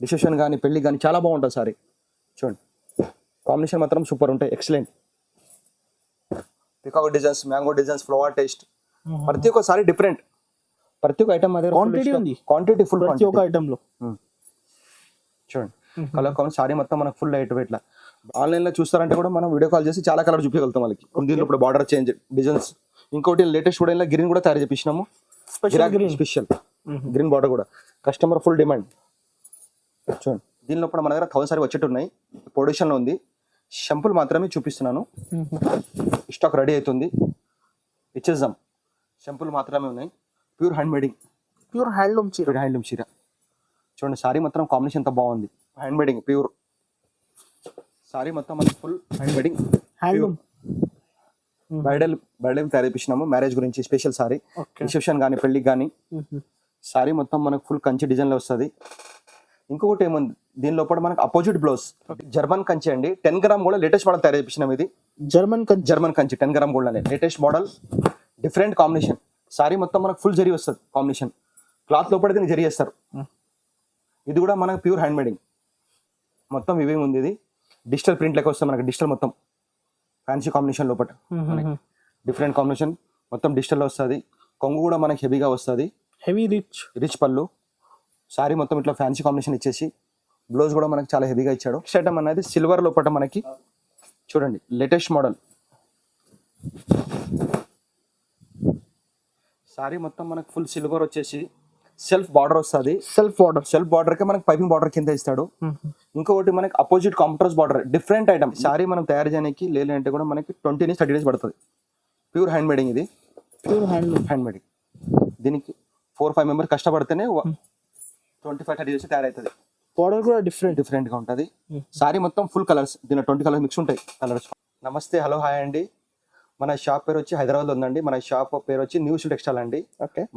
Reception కానీ పెళ్లి కానీ చాలా బాగుంటుంది సారీ. చూడండి కాంబినేషన్ మాత్రం సూపర్ ఉంటాయి, excellent. Peacock designs, mango designs, flower taste, ప్రతి ఒక్క సారీ డిఫరెంట్. ప్రతి ఒక్క ఐటమ్ అదే క్వాంటిటీ ఉంది, క్వాంటిటీ ఫుల్ ప్రతి ఒక్క ఐటమ్ లో. చూడండి కలర్ కావాలి సారీ మొత్తం మనకు ఫుల్ లైట్ వెయిట్ లా. ఆన్లైన్ లో చూస్తారంటే కూడా మనం వీడియో కాల్ చేసి చాలా కలర్ చూపించగలుగుతాం వాళ్ళకి. దీనిలో ఇప్పుడు బార్డర్ చేంజ్ డిజైన్స్, ఇంకోటి లేటెస్ట్ కూడా ఇలా గ్రీన్ కూడా తయారు చేపించినాము, స్పెషల్ గ్రీన్ బార్డర్ కూడా కస్టమర్ ఫుల్ డిమాండ్. చూడండి దీనిలో కూడా మన దగ్గర 1000 సారీ వచ్చేట్టు ఉన్నాయి, ప్రొడక్షన్ లో ఉంది. షంపుల్ మాత్రమే చూపిస్తున్నాను, స్టాక్ రెడీ అవుతుంది, ఇచ్చేద్దాం. షంపుల్ మాత్రమే ఉన్నాయి, pure hand made in, pure handloom చీర. హ్యాండ్లూమ్ చీర. చూడండి సారీ మొత్తం కాంబినేషన్ ఎంత బాగుంది, హ్యాండ్ మేడింగ్ ప్యూర్ సారీ మొత్తం మనకి full hand made in handloom. Bridal తయారు చేపించినాము మ్యారేజ్ గురించి స్పెషల్ సారీ, రిసెప్షన్ కానీ పెళ్లికి కానీ. సారీ మొత్తం మనకు ఫుల్ కంచి డిజైన్ లో వస్తుంది. ఇంకొకటి ఏముంది దీని లోపల మనకు అపోజిట్ బ్లౌజ్ జర్మన్ కంచి అండి, 10 గ్రామ్ కూడా లేటెస్ట్ మోడల్ తయారు చేపించినాం. ఇది జర్మన్ కంచి 10 గ్రామ్ గోల్డ్ అనే latest model, different combination. Sorry మొత్తం మనకు ఫుల్ జరీ వస్తుంది కాంబినేషన్, క్లాత్ లోపల దీనికి జరీ చేస్తారు. ఇది కూడా మనకు ప్యూర్ హ్యాండ్ మేడింగ్, మొత్తం వివింగ్ ఉంది. ఇది డిజిటల్ ప్రింట్ లెక్క వస్తుంది మనకి, డిజిటల్ మొత్తం ఫ్యాన్సీ కాంబినేషన్ లోపల డిఫరెంట్ కాంబినేషన్ మొత్తం డిజిటల్ వస్తుంది. కొంగు కూడా మనకి హెవీగా వస్తుంది, హెవీ రిచ్ పళ్ళు. సారీ మొత్తం ఇట్లా ఫ్యాన్సీ కాంబినేషన్ ఇచ్చేసి బ్లౌజ్ కూడా మనకి చాలా హెవీగా ఇచ్చాడు. నెక్స్ట్ ఐటమ్ అనేది సిల్వర్ లోపల మనకి చూడండి లేటెస్ట్ మోడల్. సారీ మొత్తం మనకి ఫుల్ సిల్వర్ వచ్చేసి సెల్ఫ్ బార్డర్ వస్తుంది, సెల్ఫ్ బార్డర్ కి మనకి పైపింగ్ బార్డర్ కింద ఇస్తాడు. ఇంకొకటి మనకి opposite contrast border, different item. Sorry మనం తయారు చేయడానికి లేదంటే కూడా మనకి 20 నుంచి 30 డేస్ పడుతుంది. ప్యూర్ హ్యాండ్ మేడింగ్, ఇది ప్యూర్ హ్యాండ్ మేడింగ్. దీనికి 4-5 మెంబర్స్ కష్టపడితేనే 25-30 డేస్ తయారవుతుంది. బార్డర్ కూడా డిఫరెంట్ గా ఉంటుంది. సారీ మొత్తం ఫుల్ కలర్స్, దీని 20 కలర్స్ మిక్స్ ఉంటాయి కలర్స్. నమస్తే, హలో, హాయ్ అండి. మన షాప్ పేరు వచ్చి హైదరాబాద్ లో ఉందండి. మన షాప్ పేరు వచ్చి న్యూ టెక్స్టైల్ అండి.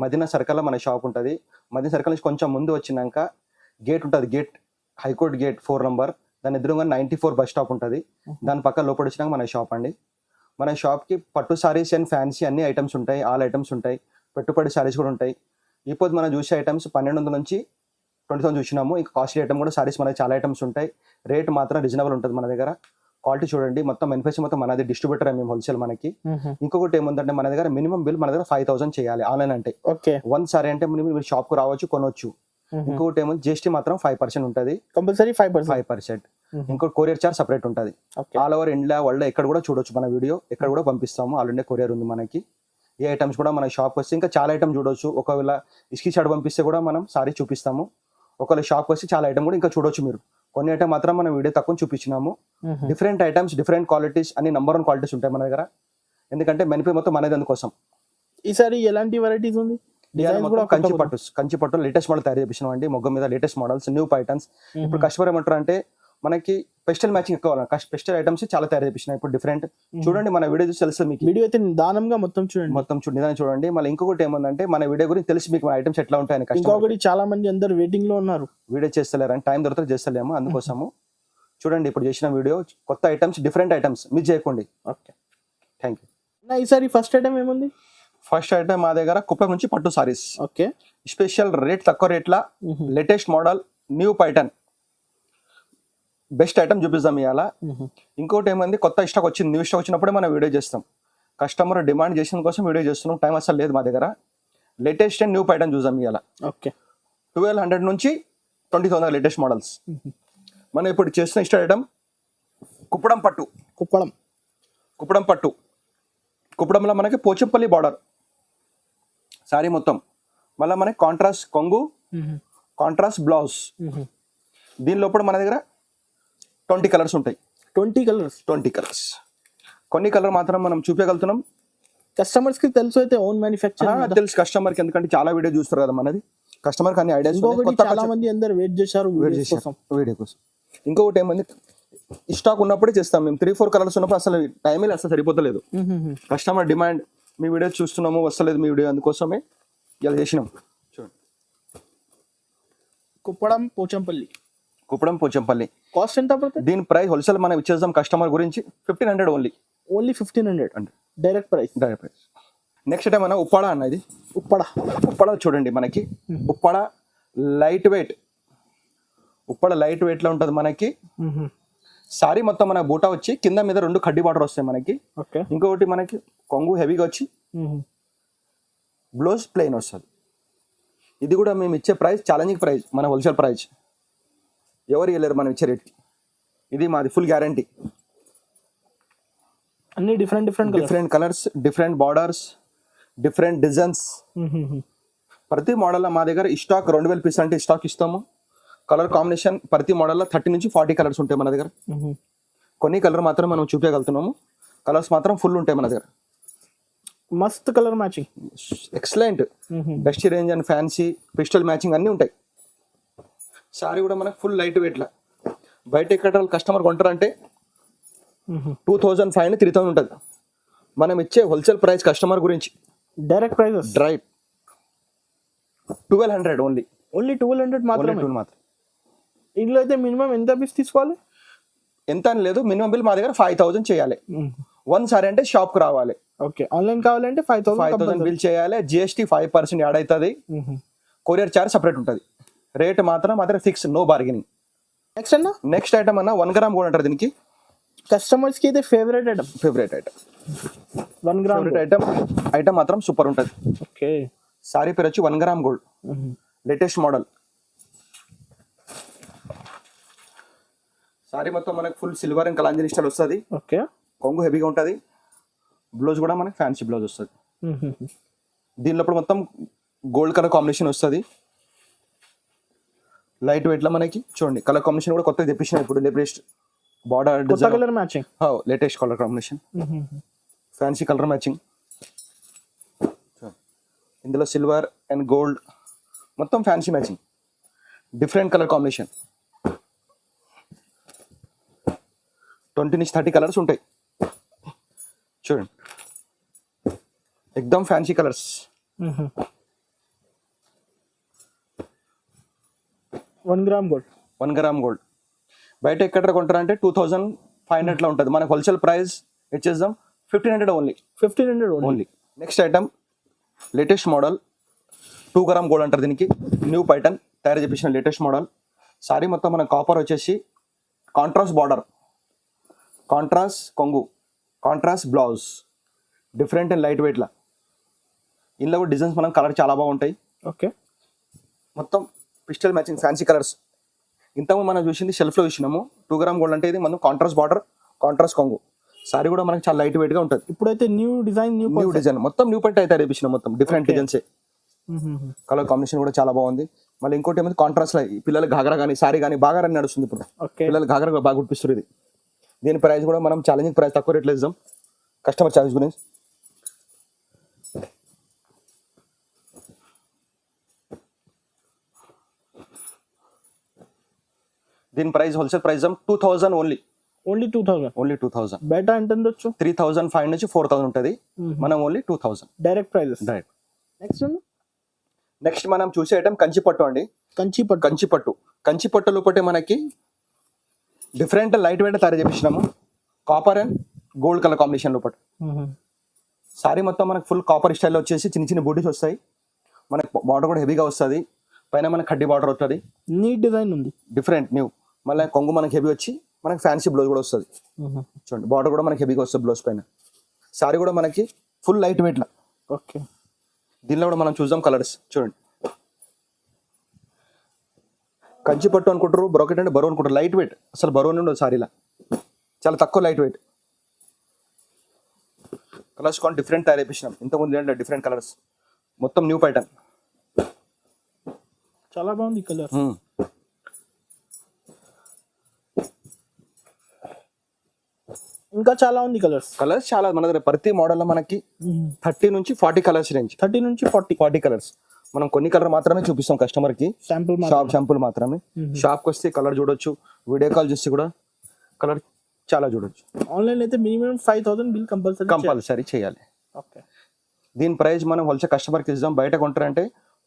మదీనా సర్కిల్ లో మన షాప్ ఉంటుంది. మదీనా సర్కిల్ నుంచి కొంచెం ముందు వచ్చినాక గేట్ ఉంటుంది, గేట్ హైకోర్ట్ గేట్ 4 నంబర్, దాని ఎదురుగా 94 బస్ స్టాప్ ఉంటుంది. దాని పక్కన లోపల వచ్చినాక మన షాప్ అండి. మన షాప్ కి పట్టు సారీస్ అండ్ ఫ్యాన్సీ అన్ని ఐటమ్స్ ఉంటాయి, ఆల్ ఐటమ్స్ ఉంటాయి. పెట్టుబడి సారీస్ కూడా ఉంటాయి. ఇప్పుడు మనం చూసే ఐటమ్స్ 1200 నుంచి 20,000 చూసినాము. ఇంకా కాస్ట్లీ ఐటమ్ కూడా సారీస్ మనకి చాలా ఐటమ్స్ ఉంటాయి. రేట్ మాత్రం రీజనబుల్ ఉంటుంది మన దగ్గర. క్వాలిటీ చూడండి, మొత్తం మ్యానుఫ్యాక్చర్ మొత్తం మనది, డిస్ట్రిబ్యూటర్ మేము హోల్సేల్ మనకి. ఇంకొకటి ఏముందంటే మన దగ్గర మినిమం బిల్ మన దగ్గర 5,000 చేయాలి ఆన్లైన్ అంటే. 1 సారీ అంటే మీరు షాప్ కు రావచ్చు, కొనవచ్చు. ఇంకొకటి ఏమో జిఎస్టీ మాత్రం 5% ఉంటుంది కంపల్సరీ, 5%. ఇంకోటి కొరియర్ చార్జ్ సపరేట్ ఉంటుంది. ఆల్ ఓవర్ ఇండియా వరల్డ్ ఎక్కడ కూడా చూడొచ్చు మన వీడియో, ఎక్కడ కూడా పంపిస్తాము. ఆల్ ఇండియా కొరియర్ ఉంది మనకి. ఏ ఐటమ్స్ కూడా మన షాప్ వస్తే ఇంకా చాలా ఐటమ్ చూడొచ్చు. ఒకవేళ ఇస్కి షాట్ పంపిస్తే కూడా మనం సారీ చూపిస్తాము. ఒకవేళ షాప్ వస్తే చాలా ఐటమ్ కూడా ఇంకా చూడొచ్చు మీరు. కొన్ని ఐటమ్ మాత్రం మనం వీడియో తక్కువ చూపించినాము. డిఫరెంట్ ఐటమ్స్, డిఫరెంట్ క్వాలిటీస్, అన్ని నంబర్ 1 క్వాలిటీస్ ఉంటాయి మన దగ్గర. ఎందుకంటే మెనిపే మొత్తం మనది అందుకోసం. ఈసారి ఎలాంటి వెరైటీస్ ఉంది? కంచి పట్టు లేటెస్ట్ మోడల్ తయారు చేపించినాం అండి. మొగ్గ మీద లేటెస్ట్ మోడల్స్, న్యూ ప్యాటర్న్స్. ఇప్పుడు కస్టమర్ ఏమంటారు అంటే మనకి స్పెషల్ మ్యాచింగ్ ఎక్కువ, స్పెషల్ ఐటమ్స్ చాలా తయారు చేపించినాయి ఇప్పుడు డిఫరెంట్. చూడండి మన వీడియో చూసి తెలుస్తుంది మీకు. వీడియో అయితే నిదానంగా మొత్తం చూడండి. మళ్ళీ ఇంకొకటి ఏమందంటే మన వీడియో గురించి తెలిసి మీకు మన ఐటమ్స్ ఎట్లా ఉంటాయని. ఇంకొకటి చాలా మంది అందరు వెయిటింగ్ లో ఉన్నారు, వీడియో చేస్తలేరని, టైం దొరికితే చేస్తలేము, అందుకోసము. చూడండి ఇప్పుడు చేసిన వీడియో కొత్త ఐటమ్స్, డిఫరెంట్ ఐటమ్స్ మిస్ చేయకండి. Okay, thank you. ఈసారి ఫస్ట్ ఐటమ్ ఏముంది? ఫస్ట్ ఐటమ్ మా దగ్గర కుప్పం నుంచి పట్టు సారీస్. ఓకే, స్పెషల్ రేట్, తక్కువ రేట్ల latest model, new pattern, best item చూపిస్తాం ఇవాళ. ఇంకోటి ఏమంది కొత్త స్టాక్ వచ్చింది, న్యూ స్టాక్ వచ్చినప్పుడే మనం వీడియో చేస్తాం. కస్టమర్ డిమాండ్ చేసిన కోసం వీడియో చేస్తున్నాం, టైం అసలు లేదు మా దగ్గర. లేటెస్ట్ అండ్ న్యూ ప్యాటర్న్ చూసాం ఇవాళ. ఓకే, 1200 నుంచి 20,000 లేటెస్ట్ మోడల్స్. మనం ఇప్పుడు చేస్తున్న ఇష్ట ఐటమ్ కుప్పడం పట్టు. కుప్పడంలో మనకి పోచంపల్లి బార్డర్ సారీ మొత్తం. మళ్ళీ మనకి కాంట్రాస్ట్ కొంగు, కాంట్రాస్ట్ బ్లౌజ్. దీని లోపల మన దగ్గర 20 కలర్స్ ఉంటాయి. 20 కలర్స్. కొన్ని కలర్ మాత్రం మనం చూపించగలుగుతున్నాం. కస్టమర్స్ కి తెలుసు, అయితే ఓన్ మ్యానుఫ్యాక్చర్ తెలుసు కస్టమర్ కి, ఎందుకంటే చాలా వీడియో చూస్తారు కదా మనది. కస్టమర్ కానీ ఐడియాస్ చాలా మంది అందరు వెయిట్ చేశారు వీడియో కోసం. ఇంకొకటి ఏమంది స్టాక్ ఉన్నప్పుడే చేస్తాం మేము. 3-4 కలర్స్ ఉన్నప్పుడు అసలు టైమే అసలు సరిపోతలేదు. కస్టమర్ డిమాండ్, మీ వీడియో చూస్తున్నాము వస్తలేదు మీ వీడియో, అందుకోసమే ఇలా చేసినాం. చూడండి కుప్పడం పోచంపల్లి. కాస్ట్ ఎంత పడుతుంది? దీని ప్రైస్ హోల్సేల్ మనం ఇచ్చేద్దాం కస్టమర్ గురించి 1500 only 1500 direct price. Next time మన ఉప్పాడ అన్న, ఇది ఉప్పాడ చూడండి మనకి. Uppada light weight Uppada light weight లో ఉంటుంది మనకి. సారీ మొత్తం మన బూటా వచ్చి కింద మీద 2 కడ్డీ బార్డర్ వస్తాయి మనకి. ఓకే. ఇంకొకటి మనకి కొంగు హెవీగా వచ్చి బ్లౌజ్ ప్లెయిన్ వస్తుంది. ఇది కూడా మేము ఇచ్చే ప్రైస్ ఛాలెంజింగ్ ప్రైస్, మన హోల్సేల్ ప్రైస్, ఎవరు ఇవ్వలేరు మనం ఇచ్చే రేట్కి. ఇది మాది ఫుల్ గ్యారంటీ. అన్ని different colours, different borders, different designs. ప్రతి మోడల్లో మా దగ్గర స్టాక్ 2000 పీస్ అంటే స్టాక్ ఇస్తాము. కలర్ కాంబినేషన్ ప్రతి మోడల్లో 30 నుంచి 40 కలర్స్ ఉంటాయి మన దగ్గర. కొన్ని కలర్ మాత్రం మనం చూపించగలుగుతున్నాము, కలర్స్ మాత్రం ఫుల్ ఉంటాయి మన దగ్గర. మస్త్ colour matching, excellent. Best range and fancy pistol matching అన్నీ ఉంటాయి. సారీ కూడా మనకు ఫుల్ లైట్ వెయిట్ లా. బయట ఎక్కడ కస్టమర్ కొంటారంటే 2500 3000 ఉంటుంది. మనం ఇచ్చే హోల్సేల్ ప్రైస్ కస్టమర్ గురించి డైరెక్ట్ ప్రైజెస్ డ్రైవ్ 1200 ఓన్లీ 1200 మాత్రమే. మాత్రం. ఇందులో అయితే మినిమం ఎంత పీస్ తీసుకోవాలి? ఎంత అని లేదు, మినిమం బిల్ మా దగ్గర 5000 చేయాలి. వన్ సారీ అంటే షాప్ కు రావాలి. ఓకే. ఆన్లైన్ కావాలంటే 5000 బిల్ చేయాలి. జిఎస్టీ 5% యాడ్ అవుతుంది. కొరియర్ చార్జ్ సపరేట్ ఉంటుంది. రేట్ మాత్రం fix, no bargaining. Next item అన్న 1 గ్రామ్ గోల్డ్ అంటారు దీనికి. కస్టమర్స్ కి అయితే ఫేవరెట్ ఐటమ్ 1 గ్రామ్ ఐటమ్ మాత్రం సూపర్ ఉంటుంది. ఓకే. సారీ పేరు వచ్చి 1 గ్రామ్ గోల్డ్, లేటెస్ట్ మోడల్. సారీ మొత్తం మనకు ఫుల్ సిల్వర్ అండ్ కలాంజరీ స్టైల్ వస్తుంది. ఓకే. కొంగు హెవీగా ఉంటుంది. బ్లౌజ్ కూడా మనకి ఫ్యాన్సీ బ్లౌజ్ వస్తుంది. దీని లోపల మొత్తం గోల్డ్ కలర్ కాంబినేషన్ వస్తుంది. లైట్ వెయిట్ లో మనకి చూడండి కలర్ కాంబినేషన్ కూడా కొత్తగా తెప్పించిన ఇప్పుడు latest border colour matching. Latest colour combination, fancy colour matching. ఇందులో సిల్వర్ అండ్ గోల్డ్ మొత్తం fancy matching, different colour combination. 20 నుంచి 30 కలర్స్ ఉంటాయి చూడండి. ఎక్దమ్ fancy colours. 1 gram gold 1 gram gold బయట ఎక్కడ కొంటారంటే 2500 లో ఉంటుంది. మనకు హోల్సేల్ ప్రైస్ ఇచ్చేద్దాం 1500 only. Next item latest model 2 gram gold అంటారు దీనికి. న్యూ పైటర్న్ తయారు చేపించిన లేటెస్ట్ మోడల్. సారీ మొత్తం మన కాపర్ వచ్చేసి కాంట్రాస్ట్ బార్డర్, కాంట్రాస్ట్ కొంగు, contrast blouse, different and light వెయిట్లా. ఇందులో కూడా డిజైన్స్ మనం కలర్ చాలా బాగుంటాయి. ఓకే. మొత్తం పిస్టల్ మ్యాచింగ్ ఫ్యాన్సీ కలర్స్. ఇంతకు మనం చూసింది షెల్ఫ్లో చూసినాము. 2 గ్రామ్ గోల్డ్ అంటే ఇది మనం కాంట్రాస్ట్ బార్డర్, కాంట్రాస్ట్ కొంగు. సారీ కూడా మనకి చాలా లైట్ వెయిట్ గా ఉంటుంది. ఇప్పుడైతే న్యూ డిజైన్ మొత్తం న్యూ పట్టు అయితే వేపించిన మొత్తం డిఫరెంట్ డిజైన్స్. కలర్ కాంబినేషన్ కూడా చాలా బాగుంది. మళ్ళీ ఇంకోటి ఏమైంది కాంట్రాస్ట్ లో పిల్లలు ఘాగరా కానీ సారీ కానీ బాగా రన్ నడుస్తుంది ఇప్పుడు. పిల్లలు ఘాగరా బాగా గుర్తిస్తారు. ఇది దీని ప్రైస్ కూడా మనం ఛాలెంజింగ్ ప్రైస్ తక్కువ రేట్లో ఇద్దాం కస్టమర్ చాయిస్ గురించి. దీని ప్రైస్ హోల్సేల్ ప్రైస్ 2000 ఓన్లీ 2000. బయట ఎంత ఉండొచ్చు? 3500 నుంచి 4000 ఉంటుంది. మనం ఓన్లీ 2000 డైరెక్ట్ ప్రైజెస్. నెక్స్ట్ మనం చూసే ఐటమ్ కంచిపట్టు అండి. కంచిపట్టు లోపటే మనకి డిఫరెంట్ లైట్ వెయిట్ తయారు చేపించినాము. Copper and gold colour combination లోపల. సారీ మొత్తం మనకు ఫుల్ కాపర్ స్టైల్లో వచ్చేసి చిన్న చిన్న బూటీస్ వస్తాయి. మనకి బార్డర్ కూడా హెవీగా వస్తుంది. పైన మనకి కడ్డీ బార్డర్ వస్తుంది. నీట్ డిజైన్ ఉంది, డిఫరెంట్ న్యూ. మళ్ళీ కొంగు మనకి హెవీ వచ్చి మనకి ఫ్యాన్సీ బ్లౌజ్ కూడా వస్తుంది. చూడండి బార్డర్ కూడా మనకి హెవీగా వస్తుంది బ్లౌజ్ పైన. సారీ కూడా మనకి ఫుల్ లైట్ వెయిట్ లా. ఓకే. దీనిలో కూడా మనం చూద్దాం కలర్స్ చూడండి. కంచిపట్టు అనుకుంటారు, బ్రోకెట్ అంటే బరువు అనుకుంటారు. లైట్ వెయిట్, అసలు బరువు ఉండదు సారీలా, చాలా తక్కువ లైట్ వెయిట్. కలర్స్ కొన్ని డిఫరెంట్ తయారు చేపించినాం. ఇంతకుముందు డిఫరెంట్ కలర్స్ మొత్తం న్యూ ప్యాటర్న్. చాలా బాగుంది కలర్. ఇంకా చాలా ఉంది కలర్స్ చాలా మన దగ్గర ప్రతి మోడల్ లో మనకి 30 నుంచి 40 కలర్స్ రేంజ్. 30 నుంచి 40 కలర్స్. మనం కొన్ని కలర్ మాత్రమే చూపిస్తాం కస్టమర్ కి, శాంపుల్ మాత్రమే. షాప్ కి వస్తే కలర్ చూడొచ్చు, వీడియో కాల్ చేస్తే కూడా కలర్ చాలా చూడొచ్చు. ఆన్లైన్ అయితే మినిమం 5000 బిల్ కంపల్సరీ చేయాలి. ఓకే. దీని ప్రైస్ మనం హోల్సేల్ కస్టమర్ కి ఇద్దాం. బయట కొంటారంటే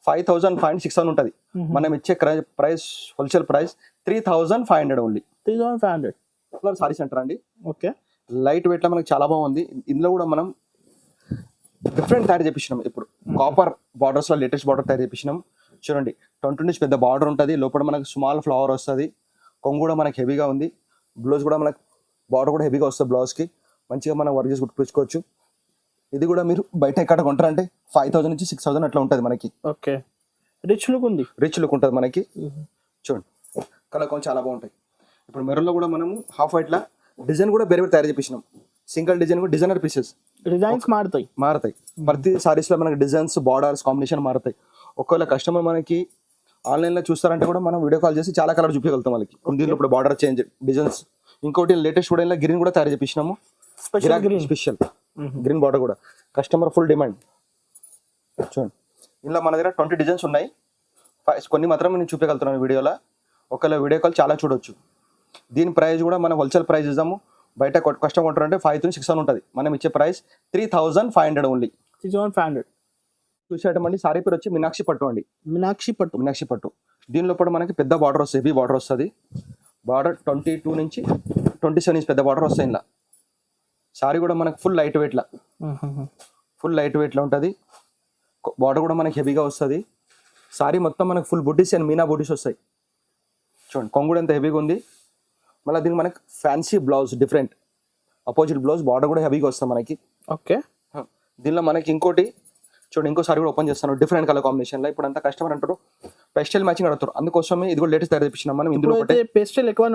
5000 ఉంటుంది. మనం ఇచ్చే price wholesale price 3500 only. 3500 sorry centre అండి. ఓకే. లైట్ వెయిట్ లో మనకి చాలా బాగుంది. ఇందులో కూడా మనం డిఫరెంట్ తయారు చేపించినాం. ఇప్పుడు కాపర్ బార్డర్స్ లో లేటెస్ట్ బార్డర్ తయారు చేపించినాం. చూడండి 20 నుంచి పెద్ద బార్డర్ ఉంటుంది, లోపల మనకు స్మాల్ ఫ్లవర్ వస్తుంది, కొంగు కూడా మనకి హెవీగా ఉంది, బ్లౌజ్ కూడా మనకు బార్డర్ కూడా హెవీగా వస్తుంది, బ్లౌజ్కి మంచిగా మనం వర్క్ చేసి కుట్టుకోవచ్చు. ఇది కూడా మీరు బయట ఎక్కడ కొంటారంటే 5,000 నుంచి 6,000 అట్లా ఉంటుంది మనకి. ఓకే, రిచ్ లుక్ ఉంది. రిచ్ లుక్ ఉంటుంది మనకి. చూడండి కలర్ కొంచెం చాలా బాగుంటాయి. ఇప్పుడు మెరూన్లో కూడా మనము హాఫ్ వైట్లా డిజైన్ కూడా వేరే తయారు చేపించినాం. సింగిల్ డిజైన్ కూడా డిజైనర్ పీసెస్ డిజైన్స్ మారుతాయి. ప్రతి సారీస్లో మనకి డిజైన్స్ బార్డర్స్ కాంబినేషన్ మారుతాయి. ఒకవేళ కస్టమర్ మనకి ఆన్లైన్లో చూస్తారంటే కూడా మనం వీడియో కాల్ చేసి చాలా కలర్ చూపించగలుగుతాం వాళ్ళకి. దీంట్లో ఇప్పుడు బార్డర్ చేంజ్ డిజైన్స్, ఇంకోటి లేటెస్ట్ కూడా ఇలా గ్రీన్ కూడా తయారు చేపించినాము. స్పెషల్ గ్రీన్ బార్డర్ కూడా కస్టమర్ ఫుల్ డిమాండ్. చూడండి ఇలా మన దగ్గర 20 డిజైన్స్ ఉన్నాయి. కొన్ని మాత్రం నేను చూపించగలుగుతున్నాను వీడియోలో. ఒకవేళ వీడియో కాల్ చాలా చూడొచ్చు. దీని ప్రైస్ కూడా మనం హోల్సేల్ ప్రైస్ ఇద్దాము. బయట కస్టమర్ కొంటారంటే 5,000 నుంచి 6,000 ఉంటుంది. మనం ఇచ్చే ప్రైస్ 3,500 ఓన్లీ. 3,500. చూసేటమండి సారీ పేరు వచ్చి మీనాక్షి పట్టు అండి. మీనాక్షి పట్టు. దీనిలో కూడా మనకి పెద్ద బార్డర్ వస్తుంది, హెవీ బార్డర్ వస్తుంది. బార్డర్ 22 నుంచి 27 ఇంచ్ పెద్ద బార్డర్ వస్తాయి. ఇలా సారీ కూడా మనకి ఫుల్ లైట్ వెయిట్లో ఉంటుంది. బార్డర్ కూడా మనకి హెవీగా వస్తుంది. సారీ మొత్తం మనకి ఫుల్ బుటీస్ అండ్ మీనా బుటీస్ వస్తాయి. చూడండి కొంగు కూడా ఎంత హెవీగా ఉంది. మళ్ళీ దీనికి మనకి fancy blouse, different opposite blouse, border కూడా హెవీగా వస్తుంది మనకి. ఓకే, దీనిలో మనకి ఇంకోటి చూడండి, ఇంకో సారీ కూడా ఓపెన్ చేస్తాను డిఫరెంట్ కలర్ కాంబినేషన్లో. ఇప్పుడు అంతా కస్టమర్ అంటారు పెస్టల్ మ్యాచింగ్ అడుగుతారు, అందుకోసమే ఇది కూడా లేటెస్ట్ తయారు చేపించినాం మనం. ఇందులో పేస్టల్ ఎక్కువ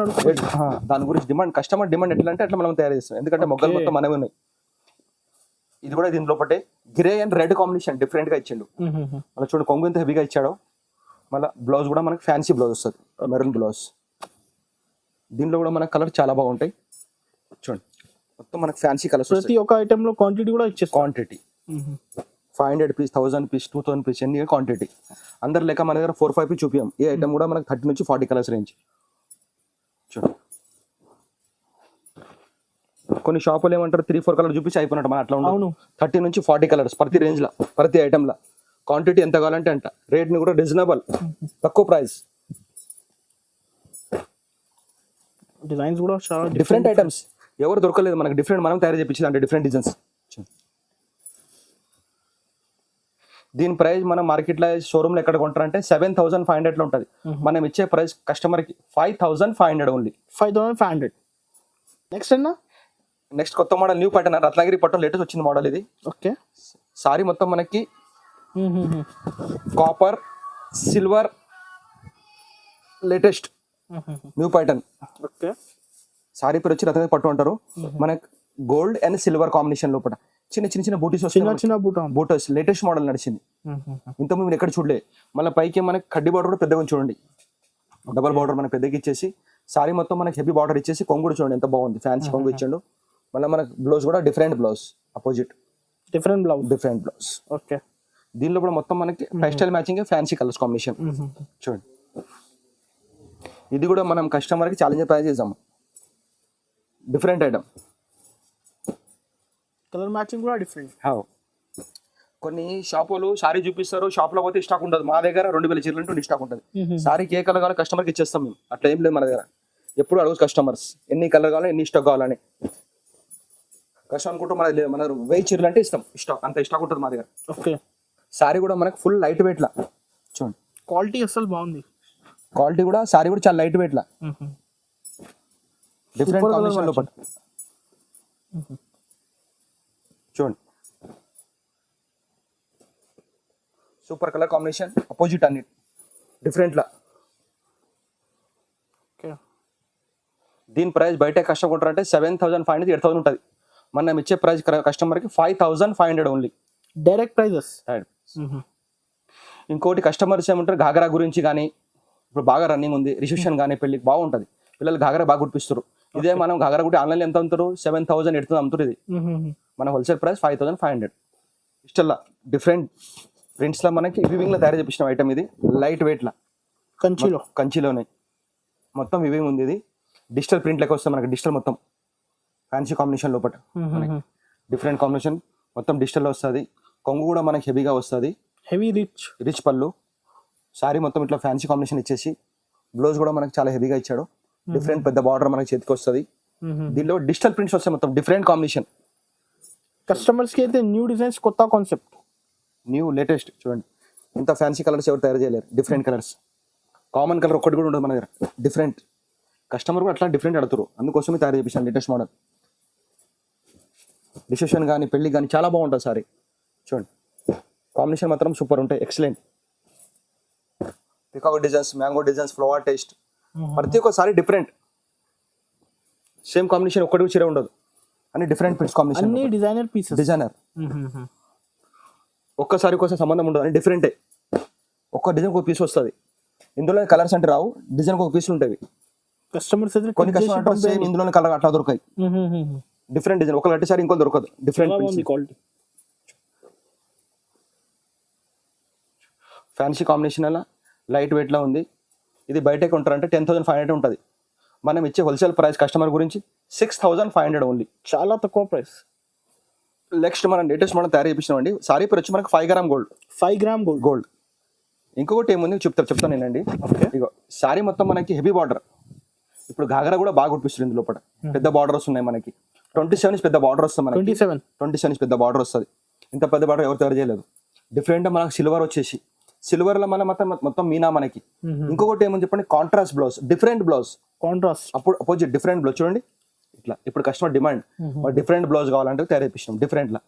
దాని గురించి డిమాండ్, కస్టమర్ డిమాండ్ ఎట్లా అంటే అట్లా మనం తయారు చేస్తాం. ఎందుకంటే మొగ్గలు మొత్తం మనమే ఉన్నాయి. ఇది కూడా దీంట్లో ఒకటే grey and red combination different గా ఇచ్చిండు. మళ్ళీ చూడండి కొంగు ఎంత హెవీగా ఇచ్చాడో. మళ్ళీ బ్లౌజ్ కూడా మనకి ఫ్యాన్సీ బ్లౌజ్ వస్తుంది, మెరూన్ బ్లౌజ్. దీంట్లో కూడా మనకు కలర్ చాలా బాగుంటాయి. చూడండి మొత్తం మనకి ఫ్యాన్సీ కలర్స్. ప్రతి ఒక్క ఐటమ్ లో క్వాంటిటీ కూడా ఇచ్చేస్తాం. క్వాంటిటీ 500 పీస్, 1000 పీస్, 2000 పీస్ ఎన్ని క్వాంటిటీ. అందరు లేక మన దగ్గర 4-5 పీస్ చూపియం. ఏ ఐటమ్ కూడా మనకి 30 నుంచి 40 కలర్స్ రేంజ్. చూడండి కొన్ని షాపులు ఏమంటారు 3-4 కలర్ చూపించి అయిపోయినట్టు, మన అట్లా ఉండవు. 30 నుంచి 40 కలర్స్ ప్రతి రేంజ్ లో, ప్రతి ఐటమ్ లో. క్వాంటిటీ ఎంత కావాలంటే అంట. రేట్ ని కూడా రీజనబుల్, తక్కువ ప్రైస్. డిజైన్స్ కూడా చాలా డిఫరెంట్ ఐటమ్స్ ఎవరు దొరకలేదు మనకి. డిఫరెంట్ మనం తయారు చేయించింది అంటే డిఫరెంట్ డిజైన్స్. దీని ప్రైస్ మనం మార్కెట్ లో షోరూమ్ లో ఎక్కడ కొంటారంటే 7,500 ఉంటుంది. మనం ఇచ్చే ప్రైస్ కస్టమర్ కి 5,500 ఓన్లీ. 5,500. నెక్స్ట్ కొత్త మోడల్ న్యూ ప్యాటర్న్ రత్నగిరి పట్టు లేటెస్ట్ వచ్చింది మోడల్ ఇది. ఓకే, సారీ మొత్తం మనకి copper silver latest new pattern. Okay, sari పేరు వచ్చి రత్నగిరి పట్టు అంటారు. మనకి గోల్డ్ అండ్ సిల్వర్ కాంబినేషన్ లోపల చిన్న బూటీస్ వస్తాయి. బూటస్ లేటెస్ట్ మోడల్ నడిచింది. ఇంత మీరు ఎక్కడ చూడలే. మళ్ళీ పైకి మనకి కడ్డీ బార్డర్ కూడా పెద్దగా చూడండి, డబల్ బార్డర్ మనకి పెద్దగా ఇచ్చేసి సారీ మొత్తం మనకి హెవీ బార్డర్ ఇచ్చేసి కొంగు కూడా చూడండి ఎంత బాగుంది, ఫ్యాన్సీ కొంగు ఇచ్చాడు. మళ్ళీ మనకి బ్లౌజ్ కూడా different blouse, opposite different blouse. Okay, దీనిలో కూడా మొత్తం మనకి pastel matching fancy colours combination. చూడండి ఇది కూడా మనం కస్టమర్ కి ఛాలెంజ్ ప్రైస్ చేద్దాము. డిఫరెంట్ ఐటమ్, కలర్ మ్యాచింగ్ కూడా డిఫరెంట్. కొన్ని షాపులు సారీ చూపిస్తారు, షాప్ లో పోతే స్టాక్ ఉండదు. మా దగ్గర 2,000 చీరలు అంటే స్టాక్ ఉంటుంది. సారీకి ఏ కలర్ కావాలో కస్టమర్కి ఇచ్చేస్తాం మేము. అట్లా ఏం లేదు మన దగ్గర. ఎప్పుడు అడుగు కస్టమర్స్ ఎన్ని కలర్ కావాలో ఎన్ని స్టాక్ కావాలని. కస్టమర్ అనుకుంటూ మన 1000 చీరలు అంటే ఇస్తాం, స్టాక్ అంత స్టాక్ ఉంటుంది మా దగ్గర. ఓకే, సారీ కూడా మనకు ఫుల్ లైట్ వెయిట్ లా. చూడండి క్వాలిటీ అసలు బాగుంది. క్వాలిటీ కూడా సారీ కూడా చాలా లైట్ వెయిట్ లా, డిఫరెంట్ కాంబినేషన్ లోపల. చూడండి సూపర్ కలర్ కాంబినేషన్, అపోజిట్ అన్ని డిఫరెంట్ లా. దీని ప్రైస్ బయట కస్టమర్ కొంటారంటే 7,500 8,000 ఉంటుంది. మనం ఇచ్చే ప్రైస్ కస్టమర్ కి 5,500 ఓన్లీ. Direct prices. ఇంకోటి కస్టమర్స్ ఏమంటారు ఘాగరా గురించి కానీ, ఇప్పుడు బాగా రన్నింగ్ ఉంది, రిసెప్షన్ కానీ పెళ్లికి బాగుంటుంది, పిల్లలు ఘాగరా బాగా గుర్తిస్తారు. ఇదే మనం ఘాగరా గుట్టి ఆన్లైన్ ఎంత అమ్ముతారు 7,000 8,000 అమ్ముతారు. ఇది మన హోల్సేల్ ప్రైస్ 5,500. ఇష్టల్లా డిఫరెంట్ ప్రింట్స్ లో మనకి వివింగ్ లో తయారు చేపించిన ఐటమ్. ఇది లైట్ వెయిట్ లా, కంచిలోనే మొత్తం వివింగ్ ఉంది. ఇది డిజిటల్ ప్రింట్ లెక్క వస్తుంది మనకి. డిజిటల్ మొత్తం ఫ్యాన్సీ కాంబినేషన్ లోపల డిఫరెంట్ కాంబినేషన్ మొత్తం డిజిటల్ లో వస్తుంది. కొంగు కూడా మనకి హెవీగా వస్తుంది, హెవీ రిచ్ పళ్ళు. సారీ మొత్తం ఇట్లా ఫ్యాన్సీ కాంబినేషన్ ఇచ్చేసి బ్లౌజ్ కూడా మనకి చాలా హెవీగా ఇచ్చాడు. డిఫరెంట్ పెద్ద బార్డర్ మనకి చేతికి వస్తుంది. దీనిలో డిజిటల్ ప్రింట్స్ వస్తాయి మొత్తం డిఫరెంట్ కాంబినేషన్. కస్టమర్స్ కి అయితే న్యూ డిజైన్స్, కొత్త కాన్సెప్ట్, న్యూ లేటెస్ట్. చూడండి ఇంత ఫ్యాన్సీ కలర్స్ ఎవరు తయారు చేయలేరు. డిఫరెంట్ కలర్స్, కామన్ కలర్ ఒక్కటి కూడా ఉండదు మన దగ్గర. డిఫరెంట్ కస్టమర్ కూడా అట్లా డిఫరెంట్ అడుగుతారు, అందుకోసమే తయారు చేపించాను లేటెస్ట్ మోడల్. రిసెప్షన్ కానీ పెళ్లి కానీ చాలా బాగుంటుంది సారీ. చూడండి కాంబినేషన్ మాత్రం సూపర్ ఉంటాయి, excellent. Peacock designs, mango designs, flower taste, ప్రతి ఒక్క సారీ డిఫరెంట్. సేమ్ కాంబినేషన్ ఒక్కటి చీర ఉండదు, అన్ని డిఫరెంట్ పిట్స్ కాంబినేషన్, అన్ని డిజైనర్ పీసెస్. డిజైనర్. ఒక్కసారి కోసం సంబంధం ఉండదు, అని డిఫరెంటే. ఒక్క డిజైన్ ఒక పీస్ వస్తుంది. ఇందులో కలర్స్ అంటే రావు, డిజైన్ ఒక పీసులు ఉంటాయి. కస్టమర్స్ అయితే కొన్ని కస్టమర్ సేమ్ ఇందులోనే కలర్ అట్లా దొరకాయి. డిఫరెంట్ డిజైన్, ఒక గట్టి సారీ ఇంకో దొరకదు. డిఫరెంట్ క్వాలిటీ, ఫ్యాన్సీ కాంబినేషన్ అలా లైట్ వెయిట్ లా ఉంది. ఇది బయట కొంటారంటే 10,500 ఉంటుంది. మనం ఇచ్చే హోల్సేల్ ప్రైస్ కస్టమర్ గురించి 6,500 ఓన్లీ, చాలా తక్కువ ప్రైస్. నెక్స్ట్ మనం లేటెస్ట్ మోడల్ తయారు చేయించినామండి. సారీ పేరు వచ్చి మనకు 5 gram gold. 5 gram gold. Gold ఇంకొకటి ఏముంది చెప్తాను నేనండి. ఇగో సారీ మొత్తం మనకి హెవీ బార్డర్. ఇప్పుడు గాగరా కూడా బాగా కుట్టిస్తుంది. ఇందులో లోపల పెద్ద బార్డర్స్ ఉన్నాయి మనకి. 27 ఇంచ్ పెద్ద బార్డర్ వస్తుంది మనకి. 27 ఇంచ్ పెద్ద బార్డర్ వస్తుంది. ఇంత పెద్ద బార్డర్ ఎవరు తయారు చేయలేదు. డిఫరెంట్ మనకు సిల్వర్ వచ్చేసి, సిల్వర్ లో మన మొత్తం మీనా మనకి. ఇంకొకటి ఏమని చెప్పండి, contrast blouse, different blouse, contrast అప్పుడు అపోజిట్ డిఫరెంట్ బ్లౌజ్. చూడండి ఇట్లా ఇప్పుడు కస్టమర్ డిమాండ్, డిఫరెంట్ బ్లౌజ్ కావాలంటే తయారు చేపిస్తాం డిఫరెంట్ లా.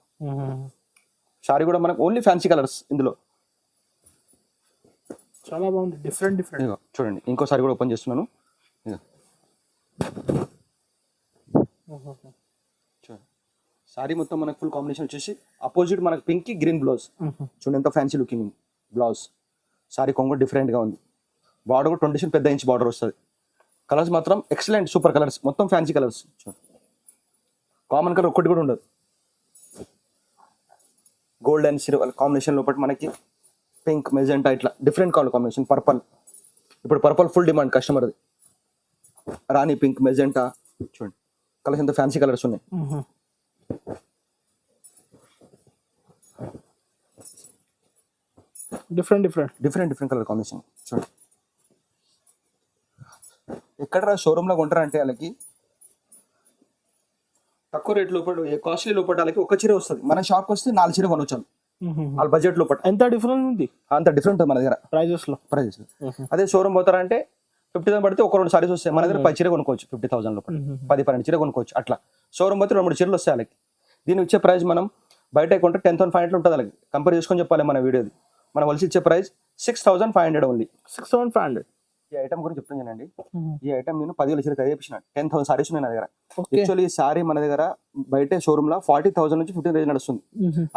సారీ కూడా మనకు ఓన్లీ ఫ్యాన్సీ కలర్స్ ఇందులో. చాలా బాగుంది, డిఫరెంట్. చూడండి ఇంకో సారీ కూడా ఓపెన్ చేస్తున్నాను. చూడండి సారీ మొత్తం మనకు ఫుల్ కాంబినేషన్ వచ్చేసి అపోజిట్ మనకు పింక్ కి గ్రీన్ బ్లౌజ్. చూడండి ఎంత ఫ్యాన్సీ లుకింగ్ ఉంది బ్లౌజ్. సారీ కొంగు డిఫరెంట్ గా ఉంది. బార్డర్ కూడా 27 పెద్ద ఇంచ్ బార్డర్ వస్తుంది. కలర్స్ మాత్రం ఎక్సలెంట్, సూపర్ కలర్స్, మొత్తం ఫ్యాన్సీ కలర్స్. కామన్ కలర్ ఒక్కటి కూడా ఉండదు. గోల్డ్ అండ్ సిల్వర్ కాంబినేషన్ లోపల మనకి పింక్, మెజెంటా ఇట్లా డిఫరెంట్ కలర్ కాంబినేషన్. పర్పల్, ఇప్పుడు పర్పల్ ఫుల్ డిమాండ్ కస్టమర్ది. రాణి పింక్, మెజెంటా, చూడండి కలర్స్ ఎంత ఫ్యాన్సీ కలర్స్ ఉన్నాయి. Different colour combination. చూడండి ఎక్కడ షోరూమ్ లో కొంటారంటే వాళ్ళకి తక్కువ రేట్ లోపల, కాస్ట్లీ లోపల వాళ్ళకి ఒక చీర వస్తుంది. మన షాప్కి వస్తే 4 చీర కొనవచ్చు వాళ్ళ బడ్జెట్ లోపల. ఎంత డిఫరెన్స్ ఉంది, అంత డిఫరెంట్ మన దగ్గర ప్రైజెస్. అదే షోరూమ్ పోతారంటే 50,000 పడితే ఒక 2 సారీస్ వస్తాయి. మన దగ్గర 10 చీర కొనుక్కోవచ్చు 50,000 లోపల, 10-12 చీర కొనుక్కోవచ్చు. అట్లా షోరూమ్ పోతే 2-3 చీరలు వస్తాయి వాళ్ళకి. దీని ఇచ్చే ప్రైస్ మనం బయట కొంటే 10,500 ఉంటుంది వాళ్ళకి. కంపేర్ చేసుకొని చెప్పాలి మన వీడియోది. మనం వలసి ఇచ్చే ప్రైస్ 6,500 ఓన్లీ. 6,500. ఈ ఐటమ్ గురించి చెప్తున్నానండి. ఈ ఐటమ్ నేను 10,000 చీర తయారు చేసిన. 10,000 సారీస్ ఉన్నాయి నా దగ్గర. యాక్చువల్లీ ఈ సారీ మన దగ్గర బయట షోరూమ్ లో 40,000 నుంచి 15,000 నడుస్తుంది.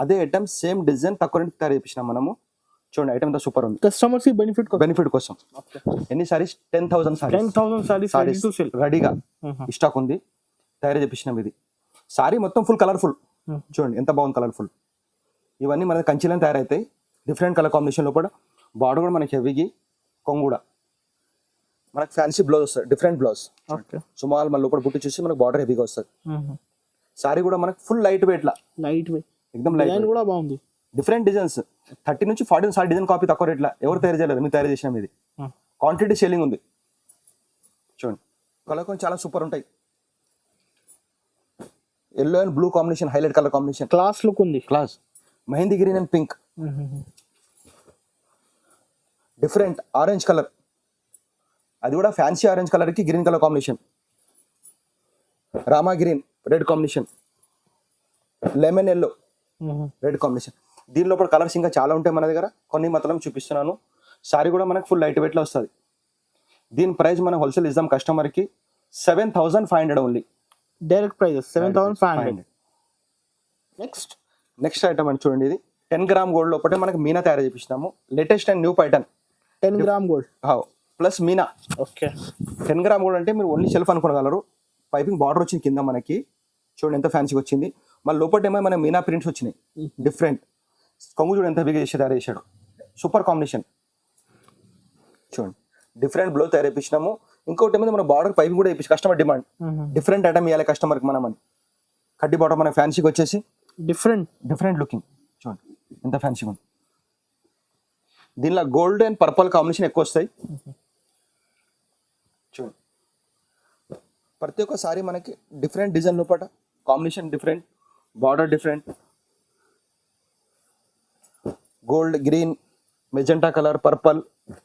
అదే ఐటమ్ సేమ్ డిజైన్ తక్కువ రేట్ తయారు చేపించిన మనము. చూడండి ఐటమ్ అంతా సూపర్ ఉంది. కస్టమర్స్ బెనిఫిట్ కోసం. ఎన్ని సారీస్? 10,000 సారీస్ రెడీగా స్టాక్ ఉంది, తయారు చేపించినాం. ఇది సారీ మొత్తం ఫుల్ కలర్ఫుల్. చూడండి ఎంత బాగుంది కలర్ఫుల్. ఇవన్నీ మన కంచిలో తయారైతాయి. డిఫరెంట్ కలర్ కాంబినేషన్ లోపల బార్డర్ కూడా మనకి హెవీకి, కొంగు కూడా మనకి ఫ్యాన్సీ బ్లౌజ్ వస్తుంది, డిఫరెంట్ బ్లౌజ్. సుమారు మన లోపల బుట్టి చూసి మనకు బార్డర్ హెవీగా వస్తుంది. సారీ కూడా మనకు ఫుల్ లైట్ వెయిట్ లా, ఎక్దమ్ లైట్ కూడా బాగుంది. డిఫరెంట్ డిజైన్స్ 30 నుంచి 40 సారీ డిజైన్ కాపీ తక్కువ రేట్ లా ఎవరు తయారు చేయలేదు, మీరు తయారు చేసినాం. ఇది క్వాంటిటీ సేలింగ్ ఉంది. చూడండి కలర్ కొంచెం చాలా సూపర్ ఉంటాయి. Yellow and blue combination, highlight colour combination, class look ఉంది. Class mehndi green and pink, different orange colour, అది కూడా ఫ్యాన్సీ ఆరెంజ్ కలర్ కి green colour combination, Rama green red combination, lemon yellow red combination. దీని లోపల colours ఇంకా చాలా ఉంటాయి మన దగ్గర, కొన్ని మాత్రం చూపిస్తున్నాను. సారీ కూడా మనకు ఫుల్ లైట్ వెయిట్ లో వస్తుంది. దీని ప్రైస్ మనం హోల్సేల్ ఇద్దాం కస్టమర్ కి 7,500 only. Direct price 7,500. Next item అని చూడండి. ఇది 10 గ్రామ్ గోల్డ్ లోపల మనకి మీనా తయారు చేపిస్తున్నాము. Latest and new pattern 10 gram gold plus meena. Okay 10 gram gold అంటే మీరు ఓన్లీ షెల్ఫ్ అనుకోగలరు. పైపింగ్ బార్డర్ వచ్చింది కింద మనకి, చూడండి ఎంత ఫ్యాన్సీగా వచ్చింది. మళ్ళీ లోపల ఏమో మన మీనా ప్రింట్స్ వచ్చినాయి డిఫరెంట్. కొంగు చూడండి ఎంత బిగ్ చేసి తయారు చేశాడు, సూపర్ కాంబినేషన్. చూడండి డిఫరెంట్ బ్లౌజ్ తయారు చేయించినాము. ఇంకోటి ఏమైనా మన బార్డర్ పైపింగ్ కూడా వేయించి కస్టమర్ డిమాండ్. డిఫరెంట్ ఐటమ్ ఇవ్వాలి కస్టమర్కి మనమని. కడ్డీ బార్డర్ మన ఫ్యాన్సీకి వచ్చేసి డిఫరెంట్ లుకింగ్. చూడండి ఎంత ఫ్యాన్సీగా ఉంది. దీనిలో గోల్డ్ అండ్ పర్పల్ కాంబినేషన్ ఎక్కువ వస్తాయి. చూడండి ప్రతి ఒక్క సారీ మనకి డిఫరెంట్ డిజైన్ లోపల combination different, border different, gold green magenta colour, purple,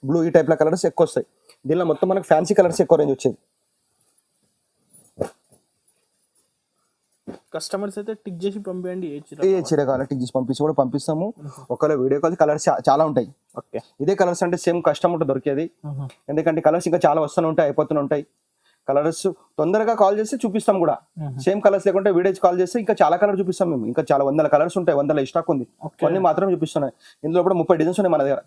blue ఈ టైప్ల కలర్స్ ఎక్కువ వస్తాయి. దీనిలో మొత్తం మనకు ఫ్యాన్సీ కలర్స్ ఎక్కువ రేంజ్ వచ్చేది. కస్టమర్స్ అయితే టిక్ చేసి పంపించండి ఏ చీర కావాలి టిక్ చేసి పంపిస్తే కూడా పంపిస్తాము. ఒకవేళ వీడియో కాల్ కలర్స్ చాలా ఉంటాయి. ఓకే. ఇదే కలర్స్ అంటే సేమ్ కస్టమర్ దొరికేది, ఎందుకంటే కలర్స్ ఇంకా చాలా వస్తూనే ఉంటాయి, అయిపోతూనే ఉంటాయి. కలర్స్ తొందరగా కాల్ చేస్తే చూపిస్తాం కూడా. సేమ్ కలర్స్ లేకుంటే వీడియో కాల్ చేస్తే ఇంకా చాలా కలర్ చూపిస్తాం మేము. ఇంకా చాలా వందల కలర్స్ ఉంటాయి, వందల స్టాక్ ఉంది, కొన్ని మాత్రం చూపిస్తున్నాయి. ఇందులో కూడా 30 డిజైన్స్ ఉన్నాయి మన దగ్గర.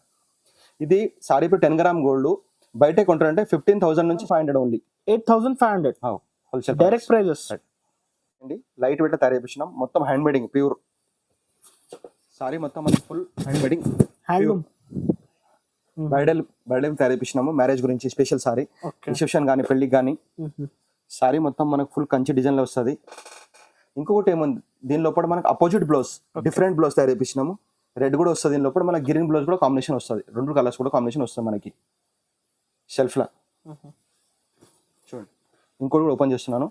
ఇది సారీ ఇప్పుడు 10 గ్రామ్ గోల్డ్ బయట కొంటారంటే 15,000 నుంచి 500 ఓన్లీ. 8,500 హోల్సేల్ డైరెక్ట్ ప్రైజెస్ అండి. లైట్ వెయిట్ తయారు చేపించినాం, మొత్తం హ్యాండ్ మేడింగ్ ప్యూర్. సారీ మొత్తం మనకి full hand made in handloom bridal తయారు చేపించినాము. మ్యారేజ్ గురించి స్పెషల్ సారీ, రిసెప్షన్ కానీ పెళ్లికి కానీ. సారీ మొత్తం మనకు ఫుల్ కంచి డిజైన్ లో వస్తుంది. ఇంకొకటి ఏముంది దీని లోపల మనకు అపోజిట్ బ్లౌజ్, డిఫరెంట్ బ్లౌజ్ తయారు చేపించినాము. రెడ్ కూడా వస్తుంది దీని లోపల, మనకి గ్రీన్ బ్లౌజ్ కూడా కాంబినేషన్ వస్తుంది. 2 కలర్స్ కూడా కాంబినేషన్ వస్తుంది మనకి షెల్ఫ్ లా. చూడండి ఇంకోటి కూడా ఓపెన్ చేస్తున్నాను.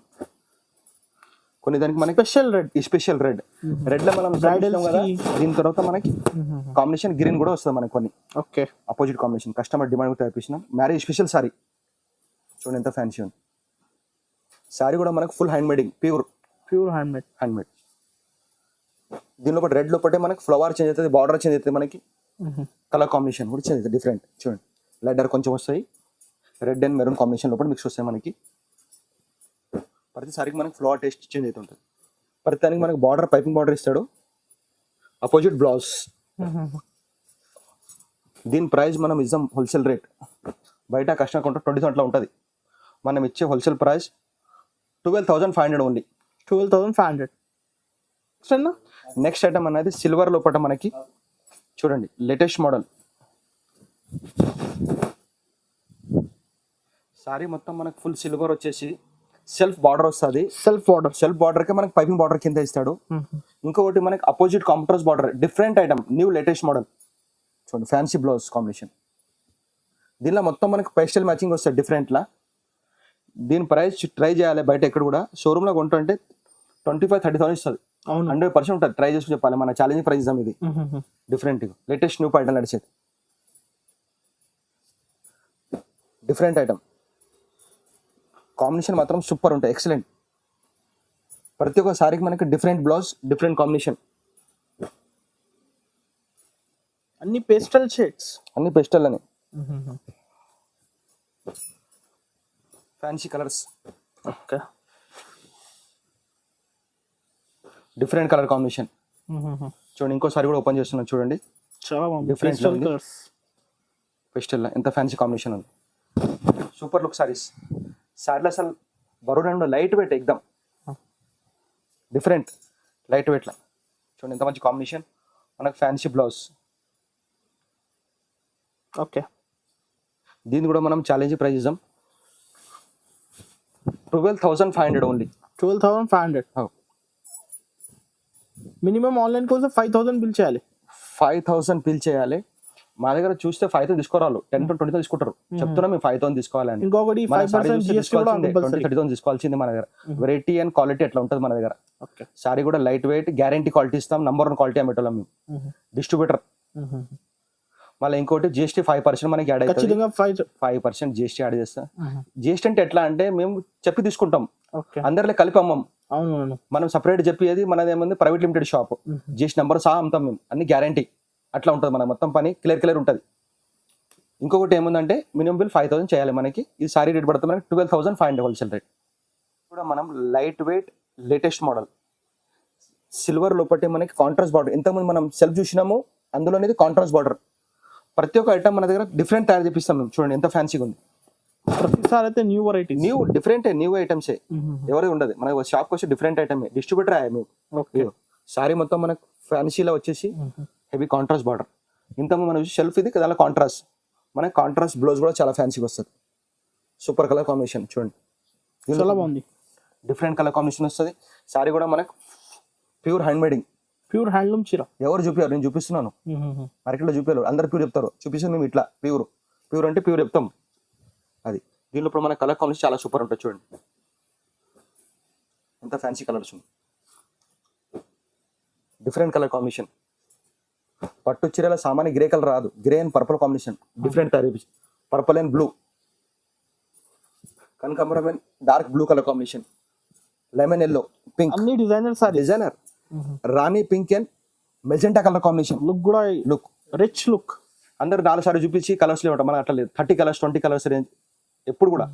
కొన్ని దానికి మనకి స్పెషల్ రెడ్ లో మనం బ్రైడల్ కదా. దీని తర్వాత మనకి కాంబినేషన్ గ్రీన్ కూడా వస్తుంది మనకి కొన్ని. Okay. Opposite combination customer demand తయారు చేసినాం. మ్యారేజ్ స్పెషల్ సారీ చూడండి ఎంత ఫ్యాన్సీ ఉంది. సారీ కూడా మనకు full hand made in pure hand made. దీనిలో రెడ్ లోపటే మనకి ఫ్లవర్ చేంజ్ అవుతుంది, బార్డర్ చేంజ్ అవుతుంది, మనకి కలర్ కాంబినేషన్ కూడా చేంజ్ అవుతుంది డిఫరెంట్. చూడండి లైటర్ కొంచెం వస్తాయి, రెడ్ అండ్ మెరూన్ కాంబినేషన్ లోపల మిక్స్ వస్తాయి మనకి. ప్రతి సారికి మనకి ఫ్లవర్ టేస్ట్ చేంజ్ అవుతుంటుంది. ప్రతి దానికి మనకి బార్డర్ పైపింగ్ బార్డర్ ఇస్తాడు, అపోజిట్ బ్లౌజ్. దీని ప్రైస్ మనం ఇస్తాం హోల్సేల్ రేట్. బయట కస్టమర్ కొంటే 20,000 అట్లా ఉంటుంది. మనం ఇచ్చే wholesale price 12,500 only. 12,500. Next item అనేది సిల్వర్ లోపల మనకి చూడండి లేటెస్ట్ మోడల్. సారీ మొత్తం మనకు ఫుల్ సిల్వర్ వచ్చేసి సెల్ఫ్ బార్డర్ వస్తుంది. సెల్ఫ్ బార్డర్ కి మనకి పైపింగ్ బార్డర్ కింద ఇస్తాడు. ఇంకొకటి మనకి opposite contrast border, different item, new latest model. చూడండి ఫ్యాన్సీ బ్లౌజ్ కాంబినేషన్. దీనిలో మొత్తం మనకి పేస్టల్ మ్యాచింగ్ వస్తుంది డిఫరెంట్ లా. దీని ప్రైస్ ట్రై చేయాలి, బయట ఎక్కడ కూడా షోరూమ్ లో కొంటుంటే 25,000-30,000 ఇస్తుంది. 100% ఉంటుంది. ట్రై చేసుకుని చెప్పాలి, మన ఛాలెంజ్ ప్రైస్ ఇది. డిఫరెంట్ లేటెస్ట్ న్యూ ప్యాటర్న్ నడిచేది డిఫరెంట్ ఐటమ్. కాంబినేషన్ మాత్రం సూపర్ ఉంటాయి, ఎక్సలెంట్. ప్రతి ఒక్క సారీకి మనకి డిఫరెంట్ బ్లౌజ్, డిఫరెంట్ కాంబినేషన్. అన్ని పేస్టల్ షేడ్స్, అన్ని పేస్టల్ అని fancy colours. Okay. Different colour combination. చూడండి ఇంకో సారీ కూడా ఓపెన్ చేస్తున్నాను చూడండి. చాలా బాగుంది. డిఫరెంట్ కలర్స్ పేస్టల్ ఎంత ఫ్యాన్సీ కాంబినేషన్ ఉంది. Super look sarees. సారీలో అసలు బరువు లైట్ వెయిట్ ఎగ్దమ్ డిఫరెంట్ లైట్ వెయిట్ లా. చూడండి ఎంత మంచి కాంబినేషన్. మనకు ఫ్యాన్సీ బ్లౌజ్. ఓకే. దీన్ని కూడా మనం ఛాలెంజ్ ప్రైస్ ఇద్దాం 12,500 ఓన్లీ. 12,500. మినిమం ఆన్లైన్ కోసం 5,000 బిల్ చేయాలి. 5,000 బిల్ చేయాలి. మా దగ్గర చూస్తే 5,000 తీసుకోరాలు, 10 to 20,000 తీసుకుంటారు. చెప్తున్నా మేము 5,000 తీసుకోవాలని. ఇంకొకటి 5% GST కూడా కంపల్సరీ. 30,000 తీసుకోవాల్సింది మన దగ్గర. వెరైటీ అండ్ క్వాలిటీ ఎట్లా ఉంటుంది మన దగ్గర. ఓకే. సారీ కూడా లైట్ వెయిట్, గ్యారంటీ క్వాలిటీ ఇస్తాం. నంబర్ 1 క్వాలిటీ అమ్మేటోళ్ళం మేము, డిస్ట్రిబ్యూటర్. మళ్ళీ ఇంకోటి GST 5% మనకి యాడ్ అవుతుంది. 5% GST యాడ్ చేస్తాం. GST అంటే ఎట్లా అంటే మేము చెప్పి తీసుకుంటాం, అందరిలో కలిపి అమ్మం. అవును. మనం సపరేట్ చెప్పేది మనది ఏముంది, private limited shop. GST number సహా అమ్ముతాం మేము, అన్ని గ్యారంటీ. అట్లా ఉంటుంది మన మొత్తం పని క్లియర్ ఉంటుంది. ఇంకొకటి ఏముందంటే మినిమం బిల్ 5,000 చేయాలి మనకి. ఇది సారీ రేట్ పడుతుంది మనకి 12,500 హోల్సేల్ రేట్. కూడా మనం light weight latest model silver లోపటి మనకి కాంట్రాస్ట్ బార్డర్. ఇంతకుముందు మనం సెల్ఫ్ చూసినాము, అందులోనేది కాంట్రాస్ట్ బార్డర్. ప్రతి ఒక్క ఐటమ్ మన దగ్గర డిఫరెంట్ తయారు చేపిస్తాం మేము. చూడండి ఎంత ఫ్యాన్సీగా ఉంది. ప్రతిసారి అయితే న్యూ వెరైటీ, న్యూ ఐటమ్సే. ఎవరే ఉండదు మన షాప్కి వచ్చి డిఫరెంట్ ఐటమ్ డిస్ట్రిబ్యూటర్ మేము. సారీ మొత్తం మనకు ఫ్యాన్సీలో వచ్చేసి హెవీ కాంట్రాస్ట్ బార్డర్. ఇంతకుముందు మనం షెల్ఫ్ ఇది దానిలో కాంట్రాస్ట్. మనకి కాంట్రాస్ట్ బ్లౌజ్ కూడా చాలా ఫ్యాన్సీగా వస్తుంది. సూపర్ కలర్ కాంబినేషన్ చూడండి, చాలా బాగుంది. డిఫరెంట్ కలర్ కాంబినేషన్ వస్తుంది. సారీ కూడా మనకు pure hand made in, pure handloom చీర. ఎవరు చూపారు, నేను చూపిస్తున్నాను. మార్కెట్లో చూపారు, అందరు ప్యూర్ చెప్తారు. చూపిస్తుంది మేము ఇట్లా ప్యూర్ అంటే ప్యూర్ చెప్తాం. అది దీనిలో ఇప్పుడు మన కలర్ కాంబినేషన్ చాలా సూపర్ ఉంటుంది. చూడండి ఎంత ఫ్యాన్సీ కలర్స్ ఉంది, డిఫరెంట్ కలర్ కాంబినేషన్. పట్టు చీరల సామాన్య గ్రే కలర్ రాదు, grey and purple combination different తయారు, పర్పుల్ అండ్ బ్లూ, కనకాంబరం and dark blue colour combination, lemon yellow, pink, అన్ని designer sari. Designer Rani pink and magenta colour combination. Look కూడా look rich look. అందరు 4 sorry చూపించి కలర్స్ లేవట, మన అట్లా లేదు. 30 కలర్స్ 20 కలర్స్ రేంజ్ ఎప్పుడు కూడా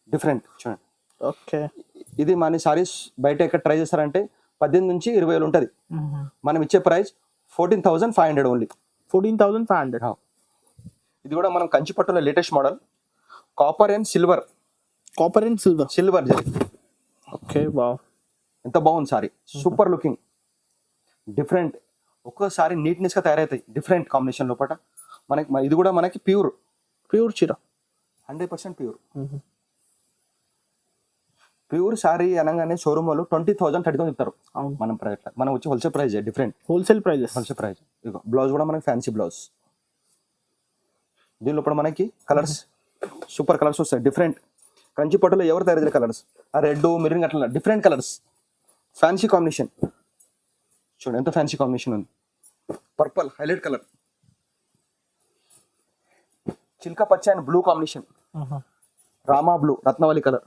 డిఫరెంట్. చూడండి, ఓకే. ఇది మన సారీస్ బయట ఎక్కడ ట్రై చేస్తారంటే 18 నుంచి 20 వేలు ఉంటుంది. మనం ఇచ్చే ప్రైస్ 14,500 ఓన్లీ. 14,500. ఇది కూడా మనం కంచి పట్టులో latest model, copper and silver, copper and silver. Silver zari. Okay, wow, ఎంత బాగుంది సారీ, సూపర్ లుకింగ్, డిఫరెంట్. ఒక్కోసారి నీట్నెస్ గా తయారవుతాయి డిఫరెంట్ కాంబినేషన్ లోపల. మనకి ఇది కూడా మనకి ప్యూర్ చీర, 100% ప్యూర్ సారీ అనగానే షోరూమ్ వాళ్ళు 20,000 30,000 చెప్తారు. మనం ప్రైస్ మనం వచ్చి wholesale price different, wholesale prices. Wholesale price. ఇదిగో బ్లౌజ్ కూడా మనకి ఫ్యాన్సీ బ్లౌజ్. దీని లోపల మనకి కలర్స్ సూపర్ కలర్స్ వస్తాయి డిఫరెంట్. కంచి పట్టులో ఎవరు తయారు చేసే కలర్స్, ఆ రెడ్ మెరూన్ అట్లా డిఫరెంట్ కలర్స్, ఫ్యాన్సీ కాంబినేషన్. చూడండి ఎంత ఫ్యాన్సీ కాంబినేషన్ ఉంది, పర్పుల్ హైలైట్ కలర్, చిల్కా పచ్చ and blue combination, Rama blue రత్నవళి colour,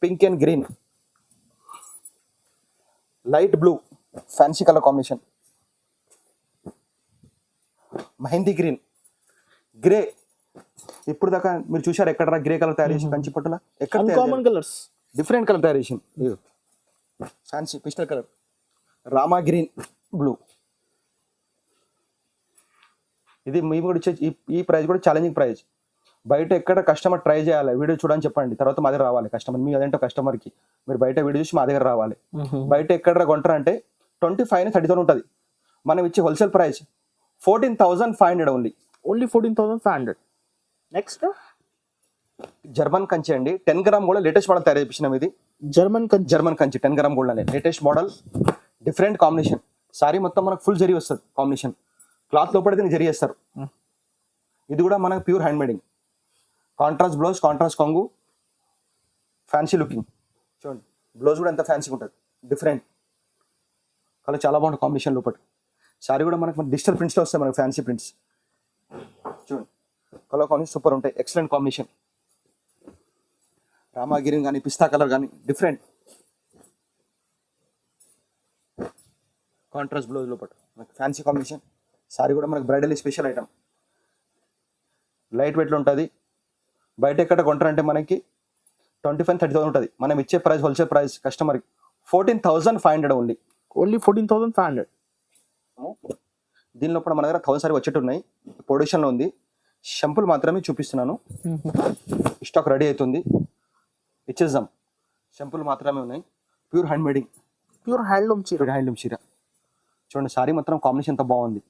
pink and green, light blue fancy colour combination, mehndi green, grey. ఇప్పుడు దాకా మీరు చూసారు ఎక్కడ గ్రే కలర్ తయారు చేసి కంచి పట్టులా, ఎక్కడ కామన్ కలర్స్, డిఫరెంట్ కలర్ తయారు చేసింది. Fancy pistol colour, Rama green blue. ఇది మేము కూడా ఇచ్చే ఈ ప్రైస్ కూడా ఛాలెంజింగ్ ప్రైస్. బయట ఎక్కడ కస్టమర్ ట్రై చేయాలి, వీడియో చూడని చెప్పండి, తర్వాత మా దగ్గర రావాలి కస్టమర్. మీ అదేంటో కస్టమర్కి మీరు బయట వీడియో చూసి మా దగ్గర రావాలి. బయట ఎక్కడ కొంటారంటే 25,000 30,000 ఉంటుంది. మనం ఇచ్చే wholesale price 14,500 only. 14,500. Next German Kanchi అండి, 10 గ్రామ్ కూడా లేటెస్ట్ మోడల్ తయారు చేపించినాం. ఇది జర్మన్ కంచి 10 గ్రామ్ గోల్డ్ అనే latest model, different combination. Sorry మొత్తం మనకు ఫుల్ జరీ వస్తుంది కాంబినేషన్, క్లాత్ లోపల దీన్ని జరీ చేస్తారు. ఇది కూడా మనకు pure hand made in, contrast blouse, contrast కొంగు, ఫ్యాన్సీ లుకింగ్. చూడండి బ్లౌజ్ కూడా ఎంత ఫ్యాన్సీగా ఉంటుంది, డిఫరెంట్ కలర్, చాలా బాగుంటుంది కాంబినేషన్ లోపల. సారీ కూడా మనకు డిజిటల్ ప్రింట్స్లో వస్తాయి, మనకు ఫ్యాన్సీ ప్రింట్స్. చూడండి కలర్ కాంబినేషన్ సూపర్ ఉంటాయి, ఎక్సలెంట్ కాంబినేషన్. రామా గ్రీన్ కానీ పిస్తా కలర్ కానీ డిఫరెంట్ కాంట్రాస్ట్ బ్లౌజ్ లోపల మనకి ఫ్యాన్సీ కాంబినేషన్. సారీ కూడా మనకి బ్రైడల్ స్పెషల్ ఐటమ్, లైట్ వెయిట్లో ఉంటుంది. బయట ఎక్కడ కొంటారంటే మనకి 25,000 30,000 ఉంటుంది. మనం ఇచ్చే ప్రైస్ హోల్సేల్ ప్రైస్ కస్టమర్కి 14,500 ఓన్లీ. 14,500. దీని లోపల మన దగ్గర 1000 సారీ వచ్చేట్టు ఉన్నాయి, ప్రొడక్షన్లో ఉంది. షంపుల్ మాత్రమే చూపిస్తున్నాను, స్టాక్ రెడీ అవుతుంది, ఇచ్చేద్దాం. షంపుల్ మాత్రమే ఉన్నాయి, pure hand made in, pure handloom చీర. చూడండి సారీ మొత్తం కాంబినేషన్ ఎంత బాగుంది,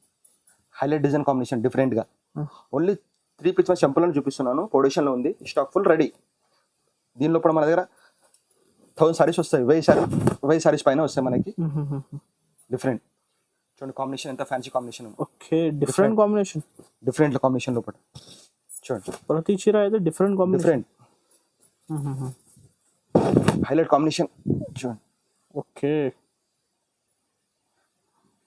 హైలైట్ డిజైన్ కాంబినేషన్ డిఫరెంట్గా. ఓన్లీ 3 పిక్చర్ షంపుల్ అని చూపిస్తున్నాను, ప్రొడక్షన్లో ఉంది, స్టాక్ ఫుల్ రెడీ. దీని లోపల మన దగ్గర 1000 సారీస్ వస్తాయి, 1000 సారీస్ పైన వస్తాయి మనకి, డిఫరెంట్. చూడండి కాంబినేషన్ ఎంత fancy combination. Okay, different combination లోపల చూడండి, ప్రతి చీర అయితే డిఫరెంట్ హైలైట్ కాంబినేషన్. చూడండి ఓకే,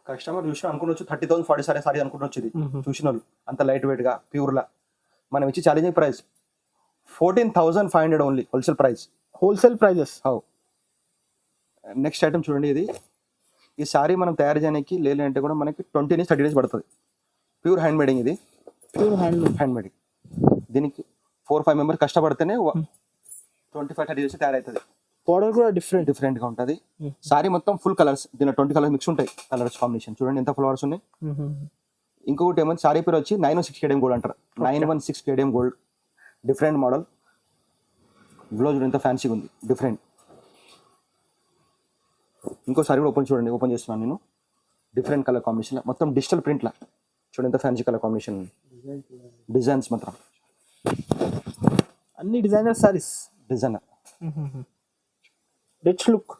కస్టమర్ చూసి అనుకోవచ్చు 30,000 40,000 సారీ అనుకోవచ్చు. ఇది చూసిన వాళ్ళు అంత లైట్ వెయిట్ గా ప్యూర్ లా మనం ఇచ్చి challenging price 14,500 only, wholesale prices. Next item చూడండి, ఇది ఈ సారీ మనం తయారు చేయడానికి లేదంటే కూడా మనకి 20 నుంచి 30 డేస్ పడుతుంది. ప్యూర్ హ్యాండ్ మేడింగ్, ఇది ప్యూర్ హ్యాండ్ మేడింగ్. దీనికి 4-5 మెంబర్స్ కష్టపడితేనే 25-30 డేస్ తయారవుతుంది. పౌడర్ కూడా డిఫరెంట్ గా ఉంటుంది. సారీ మొత్తం ఫుల్ కలర్స్, దీనిలో 20 కలర్స్ మిక్స్ ఉంటాయి, కలర్స్ కాంబినేషన్. చూడండి ఎంత ఫ్లవర్స్ ఉన్నాయి. ఇంకొకటి ఏమైనా సారీ పేరు వచ్చి 916 KDM గోల్డ్ అంటారు, 916 KDM gold, different model. Blouse ఎంత ఫ్యాన్సీగా ఉంది, డిఫరెంట్. ఇంకో సారీ కూడా ఓపెన్ చేస్తున్నాను నేను, డిఫరెంట్ కలర్ కాంబినేషన్, మొత్తం డిజిటల్ ప్రింట్లా. చూడండి ఎంత ఫ్యాన్సీ కలర్ కాంబినేషన్ ఉంది, డిజైన్స్ మాత్రం అన్ని designer saris, designer, rich look,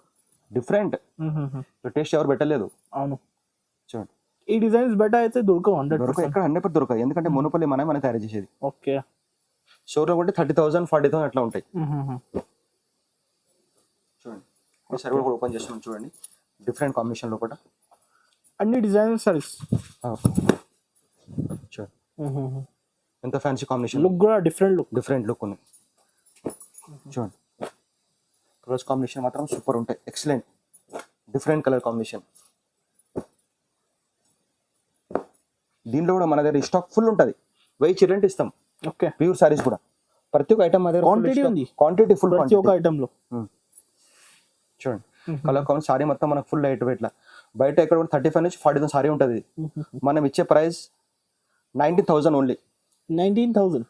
different. Taste ఎవరు పెట్టలేదు. అవును, చూడండి ఈ డిజైన్స్ బెటర్ అయితే దొరకవు, ఎక్కడ 100% దొరకవు, ఎందుకంటే మునుపల్లి మనం తయారు చేసేది. ఓకే, షోరూమ్ కొంటే 30,000 40,000 అట్లా ఉంటాయి. చూడండి ఈ సర్వర్ కూడా ఓపెన్ చేస్తున్నాం, చూడండి డిఫరెంట్ కాంబినేషన్ లోపల అన్ని డిజైనర్ సారీస్. చూడండి ఎంత ఫ్యాన్సీ కాంబినేషన్, లుక్ కూడా డిఫరెంట్ లుక్ ఉంది. చూడండి కలర్స్ కాంబినేషన్ మాత్రం సూపర్ ఉంటాయి, ఎక్సలెంట్ డిఫరెంట్ కలర్ కాంబినేషన్. దీంట్లో కూడా మన దగ్గర స్టాక్ ఫుల్ ఉంటుంది, 1000 చీరలు ఇస్తాం. ఓకే, ప్యూర్ సారీస్ కూడా ప్రతి ఒక్క ఐటమ్ దగ్గర క్వాంటిటీ ఉంది, క్వాంటిటీ ఫుల్ ప్రతి ఒక్క ఐటమ్ లో. చూడండి కలర్ కాంబినేషన్ సారీ మొత్తం మనకు ఫుల్ లైట్ వెయిట్ లా. బయట ఎక్కడ కూడా 35 నుంచి 40,000 సారీ ఉంటుంది. మనం ఇచ్చే ప్రైస్ 19,000 ఓన్లీ. 19,000.